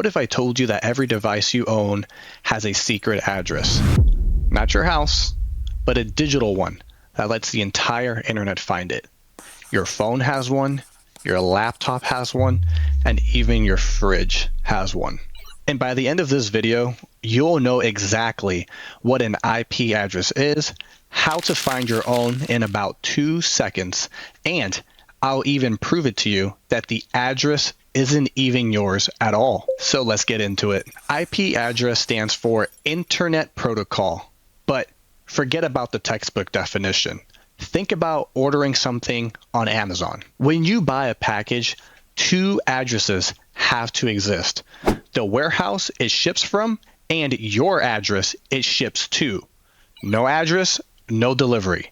What if I told you that every device you own has a secret address? Not your house, but a digital one that lets the entire internet find it. Your phone has one, your laptop has one, and even your fridge has one. And by the end of this video, you'll know exactly what an IP address is, how to find your own in about 2 seconds, and I'll even prove it to you that the address isn't even yours at all. So let's get into it. IP address stands for Internet Protocol, but forget about the textbook definition. Think about ordering something on Amazon. When you buy a package, 2 addresses have to exist. The warehouse it ships from and your address it ships to. No address, no delivery.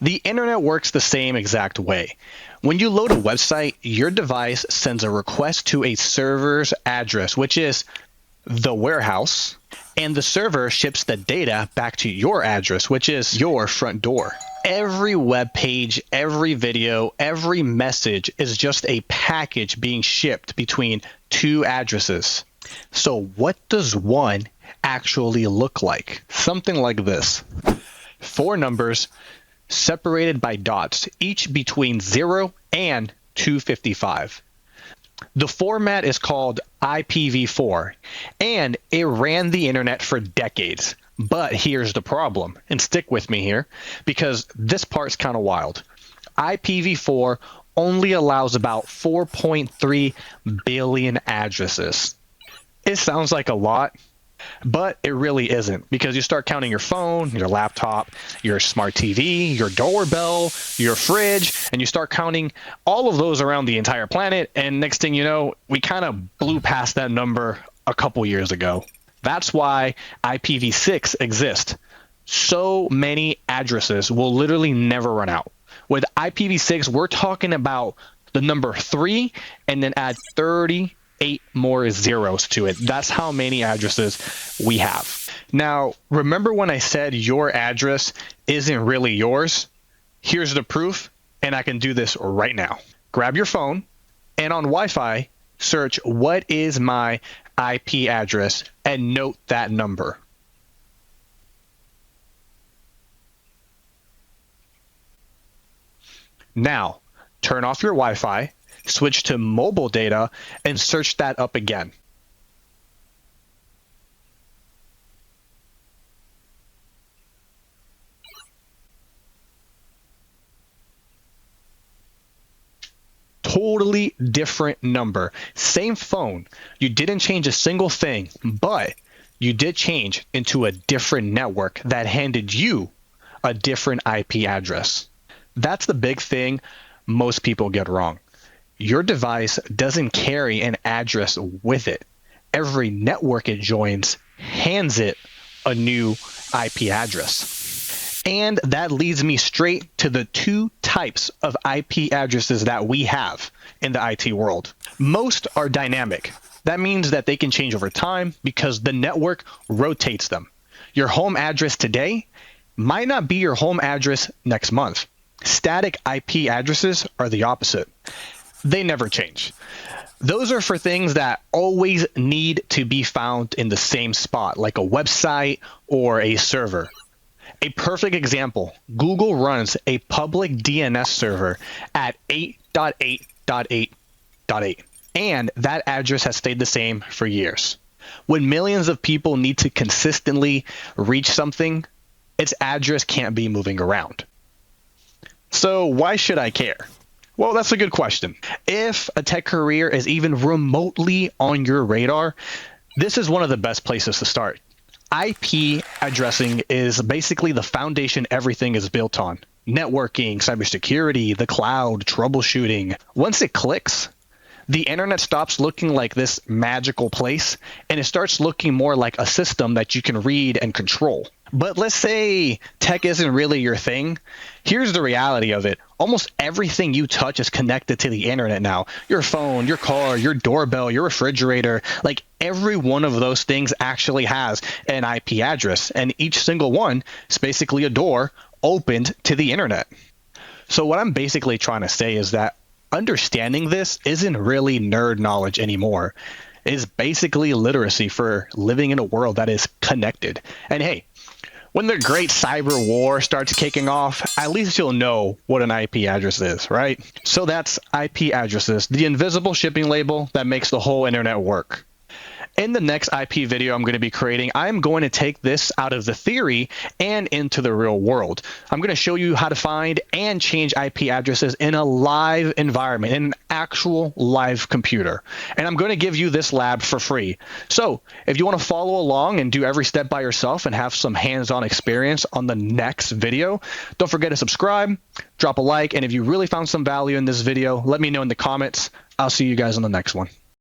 The internet works the same exact way. When you load a website, your device sends a request to a server's address, which is the warehouse, and the server ships the data back to your address, which is your front door. Every web page, every video, every message is just a package being shipped between 2 addresses. So what does one actually look like? Something like this. 4 numbers separated by dots, each between 0 and 255. The format is called IPv4, and it ran the internet for decades. But here's the problem, and stick with me here, because this part's kind of wild. IPv4 only allows about 4.3 billion addresses. It sounds like a lot, but it really isn't, because you start counting your phone, your laptop, your smart TV, your doorbell, your fridge, and you start counting all of those around the entire planet, and next thing you know, we kind of blew past that number a couple years ago. That's why IPv6 exists. So many addresses will literally never run out. With IPv6, we're talking about the number 3 and then add 38 more zeros to it. That's how many addresses we have. Now, remember when I said your address isn't really yours? Here's the proof, and I can do this right now. Grab your phone, and on Wi-Fi, search what is my IP address and note that number. Now, turn off your Wi-Fi, switch to mobile data, and search that up again. Totally different number. Same phone. You didn't change a single thing, but you did change into a different network that handed you a different IP address. That's the big thing most people get wrong. Your device doesn't carry an address with it. Every network it joins hands it a new IP address. And that leads me straight to the 2 types of IP addresses that we have in the IT world. Most are dynamic. That means that they can change over time because the network rotates them. Your home address today might not be your home address next month. Static IP addresses are the opposite. They never change. Those are for things that always need to be found in the same spot, like a website or a server. A perfect example, Google runs a public DNS server at 8.8.8.8, and that address has stayed the same for years. When millions of people need to consistently reach something, its address can't be moving around. So why should I care? Well, that's a good question. If a tech career is even remotely on your radar, this is one of the best places to start. IP addressing is basically the foundation everything is built on. Networking, cybersecurity, the cloud, troubleshooting. Once it clicks, the internet stops looking like this magical place and it starts looking more like a system that you can read and control. But let's say tech isn't really your thing. Here's the reality of it. Almost everything you touch is connected to the internet now. Your phone, your car, your doorbell, your refrigerator, like every one of those things actually has an IP address, and each single one is basically a door opened to the internet. So what I'm basically trying to say is that understanding this isn't really nerd knowledge anymore. is basically literacy for living in a world that is connected. And hey, when the great cyber war starts kicking off, at least you'll know what an IP address is, right? So that's IP addresses, the invisible shipping label that makes the whole internet work. In the next IP video I'm going to be creating, I'm going to take this out of the theory and into the real world. I'm going to show you how to find and change IP addresses in a live environment, in an actual live computer. And I'm going to give you this lab for free. So if you want to follow along and do every step by yourself and have some hands-on experience on the next video, don't forget to subscribe, drop a like, and if you really found some value in this video, let me know in the comments. I'll see you guys on the next one.